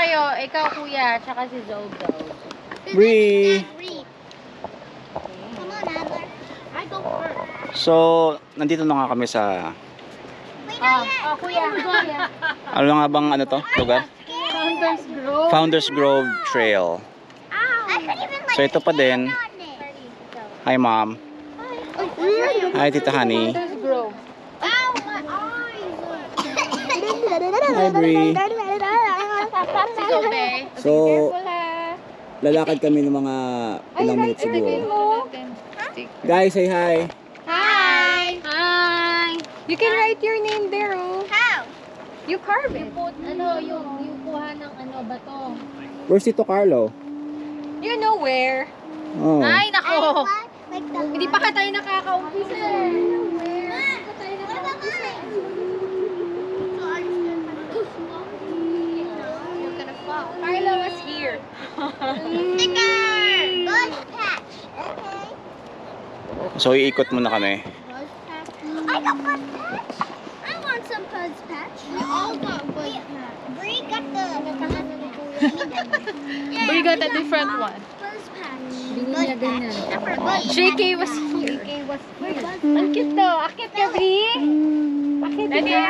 kayo. Ikaw, kuya, tsaka si Zoe. Bree! Come on, Adler. I go first. So, nandito na nga kami sa... Wait, not yet. Kuya. Ano nga bang ano to? Lugar? Founders Grove. Founders Grove Trail. I could even like So, ito pa din. Hi, Mom. Hi, Tita Honey. Founders Grove. Ow, my eyes. Hi, Bree. Si Zoe. So, lalakad kami ng mga ilang minutes siguro. Guys, say hi. Hi. Hi! You can write your name there, oh. How? You carve it. Yung kuha ng bato. Where's Tito Carlo? You know where. Oh. Ay, nako! Like the Hindi pa ka tayo nakaka-umpisa. You're gonna fall. Carla was here. Sticker! Buzz patch. Okay. So, iikot muna kami. Buzz patch. I got buzz patch. I want some buzz patch. We all got buzz patch. Bree got the. We got a different one. Buzz patch. Bigyan niya ganyan. JK was here. Ang cute to. Akit ka, Brie. Akit ka.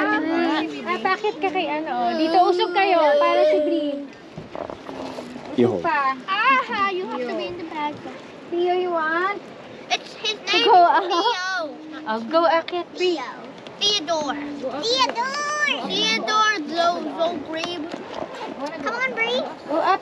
Bakit ka kay ano? Dito usog kayo para si Brie. Yo. Pa. Aha, you have to be in the bag. Theo, you want? It's his name. Go is out. Theo. I'll go akit. Theo. Theodore. Theodore. Theodore. Zo Bree. Come on, Bree. Go up